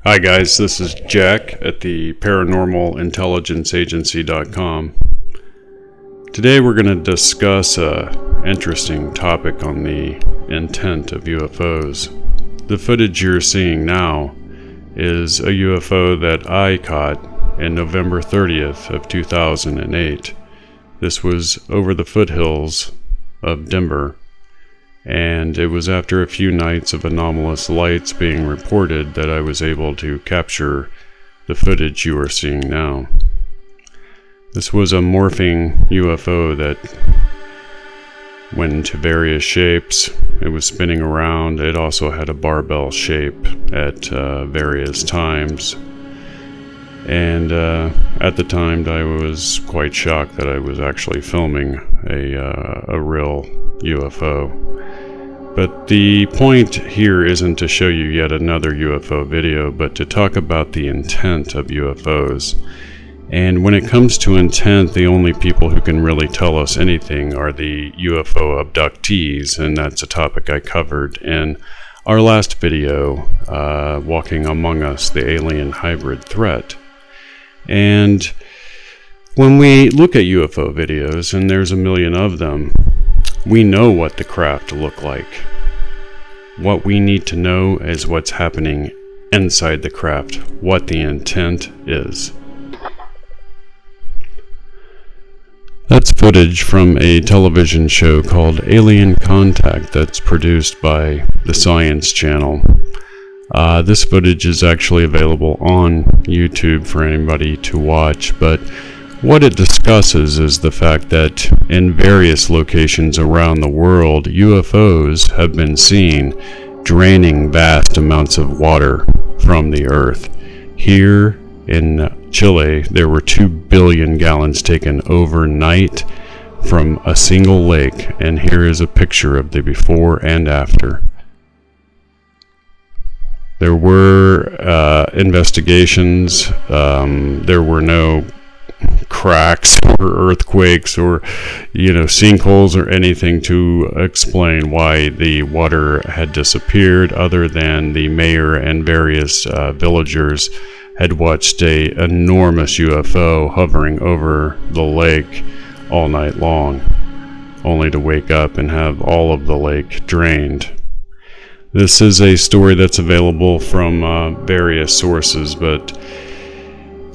Hi guys, this is Jack at the paranormalintelligenceagency.com. Today we're going to discuss an interesting topic on the intent of UFOs. The footage you're seeing now is a UFO that I caught in November 30th of 2008. This was over the foothills of Denver, and it was after a few nights of anomalous lights being reported that I was able to capture the footage you are seeing now. This was a morphing UFO that went into various shapes. It was spinning around. It also had a barbell shape at various times. And at the time, I was quite shocked that I was actually filming a real UFO. But the point here isn't to show you yet another UFO video, but to talk about the intent of UFOs. And when it comes to intent, the only people who can really tell us anything are the UFO abductees, and that's a topic I covered in our last video, Walking Among Us, the Alien Hybrid Threat. And when we look at UFO videos, and there's a million of them, we know what the craft look like. What we need to know is what's happening inside the craft, what the intent is. That's footage from a television show called Alien Contact that's produced by the Science Channel. This footage is actually available on YouTube for anybody to watch, but what it discusses is the fact that in various locations around the world, UFOs have been seen draining vast amounts of water from the earth. Here in Chile, there were 2 billion gallons taken overnight from a single lake, and here is a picture of the before and after. There were investigations. There were no cracks or earthquakes or sinkholes or anything to explain why the water had disappeared, other than the mayor and various villagers had watched a enormous UFO hovering over the lake all night long, only to wake up and have all of the lake drained. This is a story that's available from various sources, but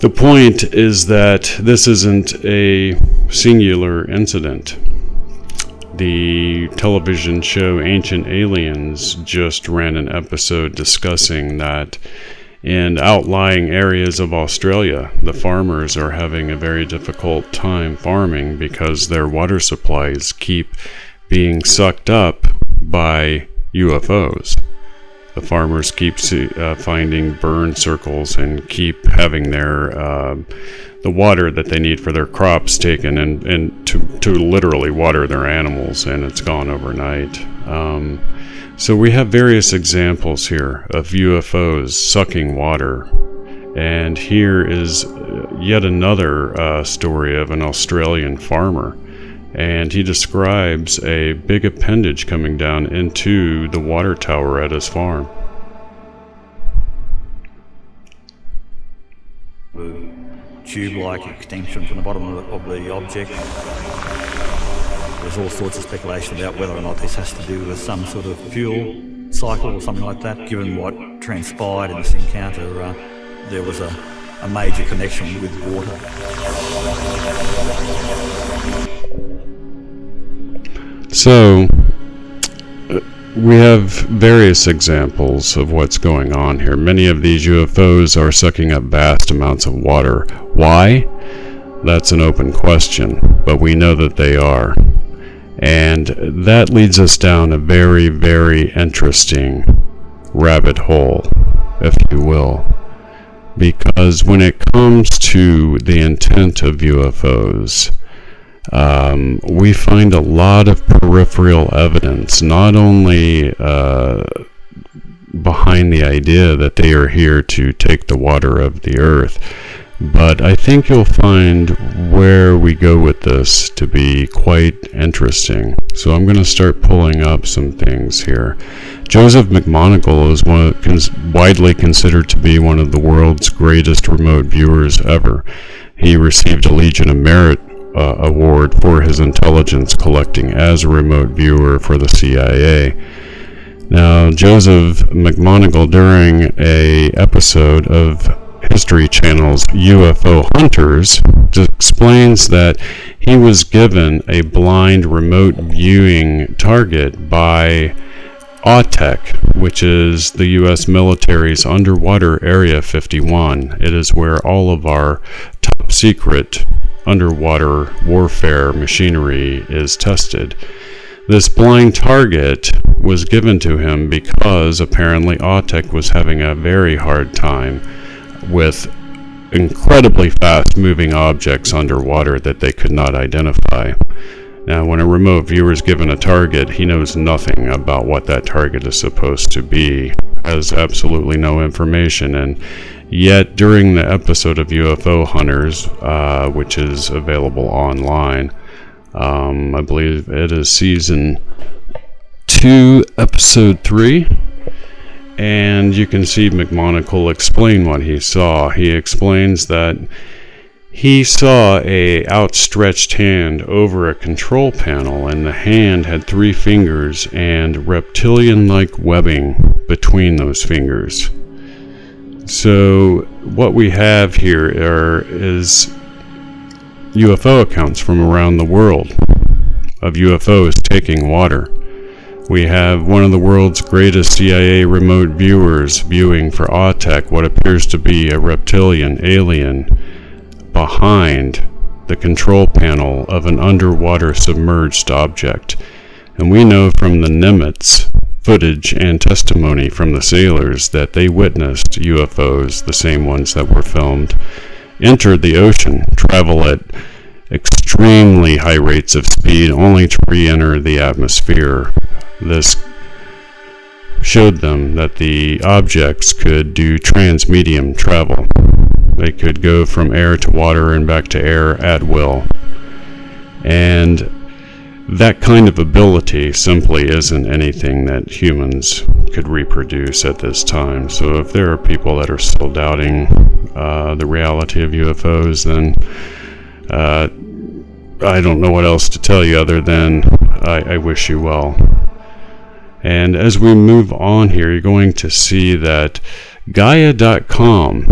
the point is that this isn't a singular incident. The television show Ancient Aliens just ran an episode discussing that in outlying areas of Australia, the farmers are having a very difficult time farming because their water supplies keep being sucked up by UFOs. The farmers keep finding burn circles and keep having the water that they need for their crops taken and to literally water their animals, and it's gone overnight. So we have various examples here of UFOs sucking water. And here is yet another story of an Australian farmer. And he describes a big appendage coming down into the water tower at his farm. The tube-like extension from the bottom of the object. There's all sorts of speculation about whether or not this has to do with some sort of fuel cycle or something like that. Given what transpired in this encounter, there was a major connection with water. So, we have various examples of what's going on here. Many of these UFOs are sucking up vast amounts of water. Why? That's an open question, but we know that they are. And that leads us down a very, very interesting rabbit hole, if you will. Because when it comes to the intent of UFOs, we find a lot of peripheral evidence, not only behind the idea that they are here to take the water of the earth, But I think you'll find where we go with this to be quite interesting. So I'm going to start pulling up some things here. Joseph McMoneagle is widely considered to be one of the world's greatest remote viewers ever. He received a Legion of Merit award for his intelligence collecting as a remote viewer for the CIA. Now, Joseph McMoneagle, during a episode of History Channel's UFO Hunters, explains that he was given a blind remote viewing target by autec, which is the U.S. military's underwater Area 51. It is where all of our top secret underwater warfare machinery is tested. This blind target was given to him because apparently autec was having a very hard time with incredibly fast moving objects underwater that they could not identify. Now, when a remote viewer is given a target, he knows nothing about what that target is supposed to be, has absolutely no information, and yet during the episode of UFO Hunters, which is available online, I believe it is season 2, episode 3, and you can see McMoneagle explain what he saw. He explains that he saw a outstretched hand over a control panel, and the hand had 3 fingers and reptilian-like webbing between those fingers. So what we have here is UFO accounts from around the world of UFOs taking water. We have one of the world's greatest CIA remote viewers viewing for autec what appears to be a reptilian alien behind the control panel of an underwater submerged object. And we know from the Nimitz footage and testimony from the sailors that they witnessed UFOs, the same ones that were filmed, enter the ocean, travel at extremely high rates of speed, only to re-enter the atmosphere. This showed them that the objects could do transmedium travel. They could go from air to water and back to air at will. And that kind of ability simply isn't anything that humans could reproduce at this time. So if there are people that are still doubting the reality of UFOs, then I don't know what else to tell you other than I wish you well. And as we move on here, you're going to see that Gaia.com,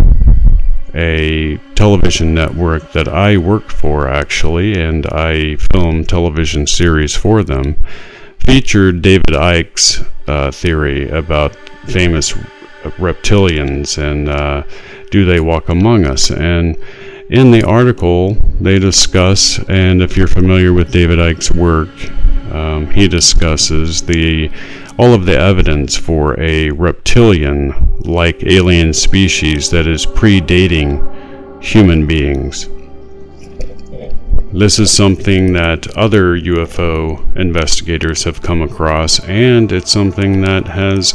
a television network that I work for actually, and I film television series for them, featured David Icke's theory about famous reptilians and do they walk among us. And in the article they discuss, and if you're familiar with David Icke's work, he discusses all of the evidence for a reptilian-like alien species that is predating human beings. This is something that other UFO investigators have come across, and it's something that has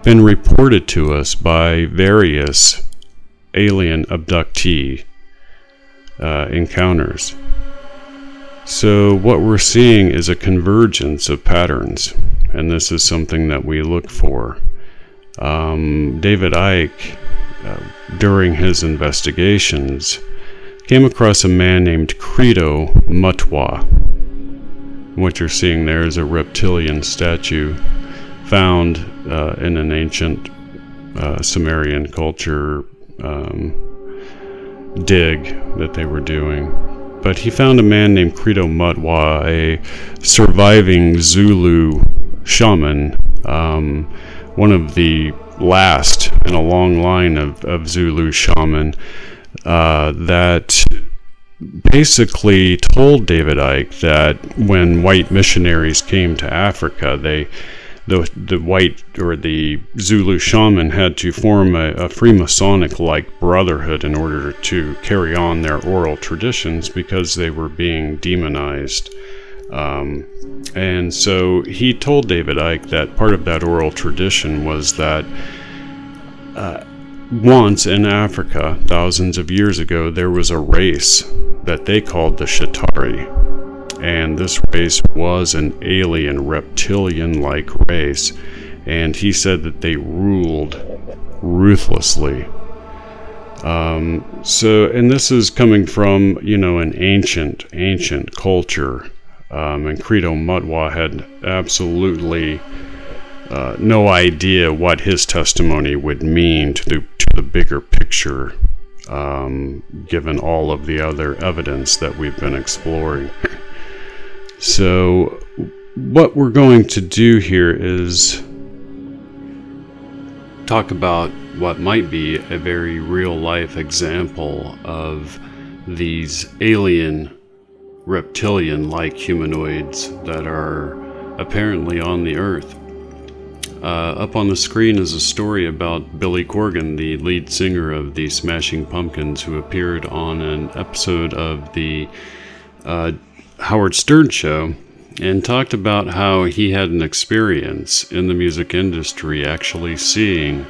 been reported to us by various alien abductee encounters. So what we're seeing is a convergence of patterns, and this is something that we look for. David Icke, during his investigations, came across a man named Credo Mutwa. What you're seeing there is a reptilian statue found in an ancient Sumerian culture dig that they were doing. But he found a man named Credo Mutwa, a surviving Zulu shaman, one of the last in a long line of Zulu shaman, that basically told David Icke that when white missionaries came to Africa, the white or the Zulu shaman had to form a Freemasonic-like brotherhood in order to carry on their oral traditions because they were being demonized. And so he told David Icke that part of that oral tradition was that once in Africa, thousands of years ago, there was a race that they called the Shatari. And this race was an alien, reptilian-like race. And he said that they ruled ruthlessly. And this is coming from, an ancient culture. And Credo Mutwa had absolutely no idea what his testimony would mean to the bigger picture, given all of the other evidence that we've been exploring. So what we're going to do here is talk about what might be a very real-life example of these alien, reptilian-like humanoids that are apparently on the Earth. Up on the screen is a story about Billy Corgan, the lead singer of the Smashing Pumpkins, who appeared on an episode of the Howard Stern Show and talked about how he had an experience in the music industry actually seeing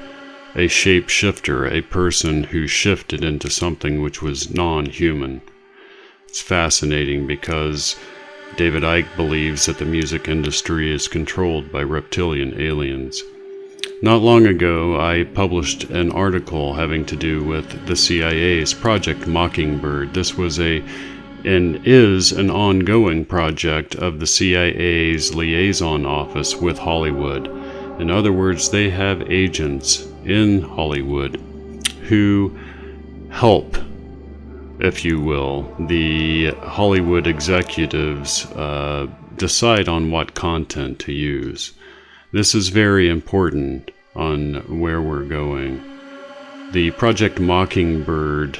a shapeshifter, a person who shifted into something which was non-human. It's fascinating because David Icke believes that the music industry is controlled by reptilian aliens. Not long ago, I published an article having to do with the CIA's Project Mockingbird. This was and is an ongoing project of the CIA's liaison office with Hollywood. In other words, they have agents in Hollywood who help, if you will, the Hollywood executives decide on what content to use. This is very important on where we're going. The Project Mockingbird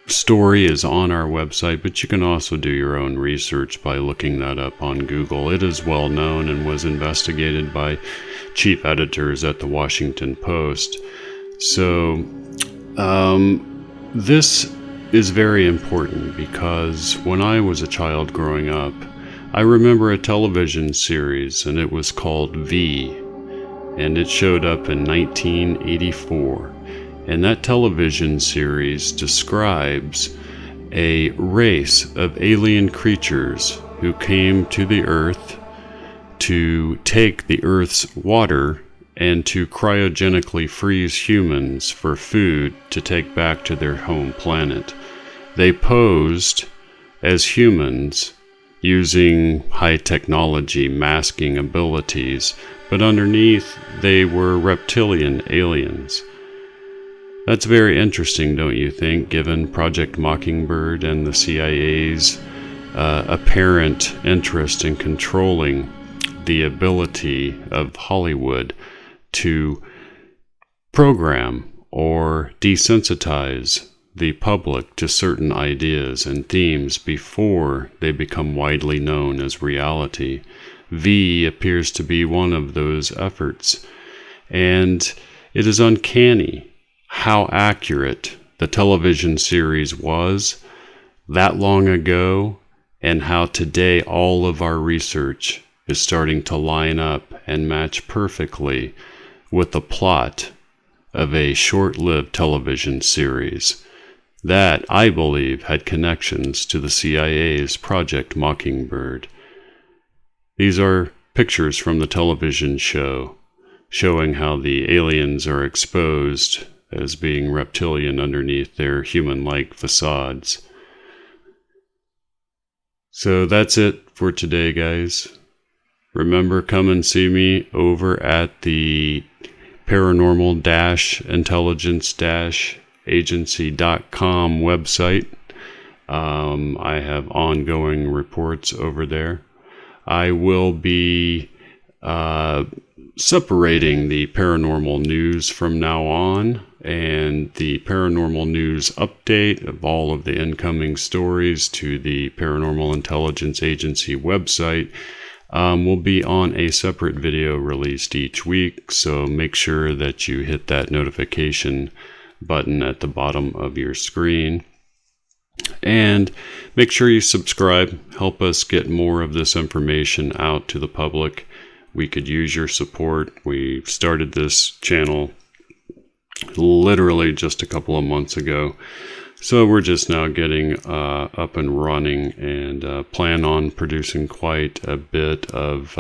story is on our website, but you can also do your own research by looking that up on Google. It is well known and was investigated by chief editors at the Washington Post. So this is very important because when I was a child growing up, I remember a television series, and it was called V, and it showed up in 1984. And that television series describes a race of alien creatures who came to the Earth to take the Earth's water and to cryogenically freeze humans for food to take back to their home planet. They posed as humans using high technology masking abilities, but underneath they were reptilian aliens. That's very interesting, don't you think, given Project Mockingbird and the CIA's apparent interest in controlling the ability of Hollywood to program or desensitize the public to certain ideas and themes before they become widely known as reality. V appears to be one of those efforts, and it is uncanny how accurate the television series was that long ago, and how today all of our research is starting to line up and match perfectly with the plot of a short-lived television series that, I believe, had connections to the CIA's Project Mockingbird. These are pictures from the television show showing how the aliens are exposed as being reptilian underneath their human-like facades. So that's it for today, guys. Remember, come and see me over at the paranormal-intelligence-agency.com website. I have ongoing reports over there. I will be separating the paranormal news from now on, and the paranormal news update of all of the incoming stories to the Paranormal Intelligence Agency website will be on a separate video released each week, so make sure that you hit that notification button at the bottom of your screen. And make sure you subscribe. Help us get more of this information out to the public. We could use your support. We started this channel literally just a couple of months ago. So we're just now getting up and running, and plan on producing quite a bit of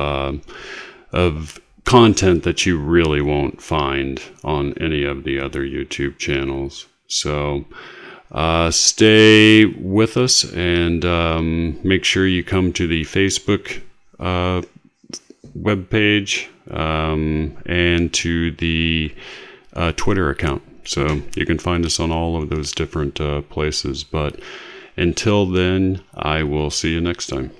content that you really won't find on any of the other YouTube channels. So stay with us, and make sure you come to the Facebook webpage, and to the Twitter account. So you can find us on all of those different places. But until then, I will see you next time.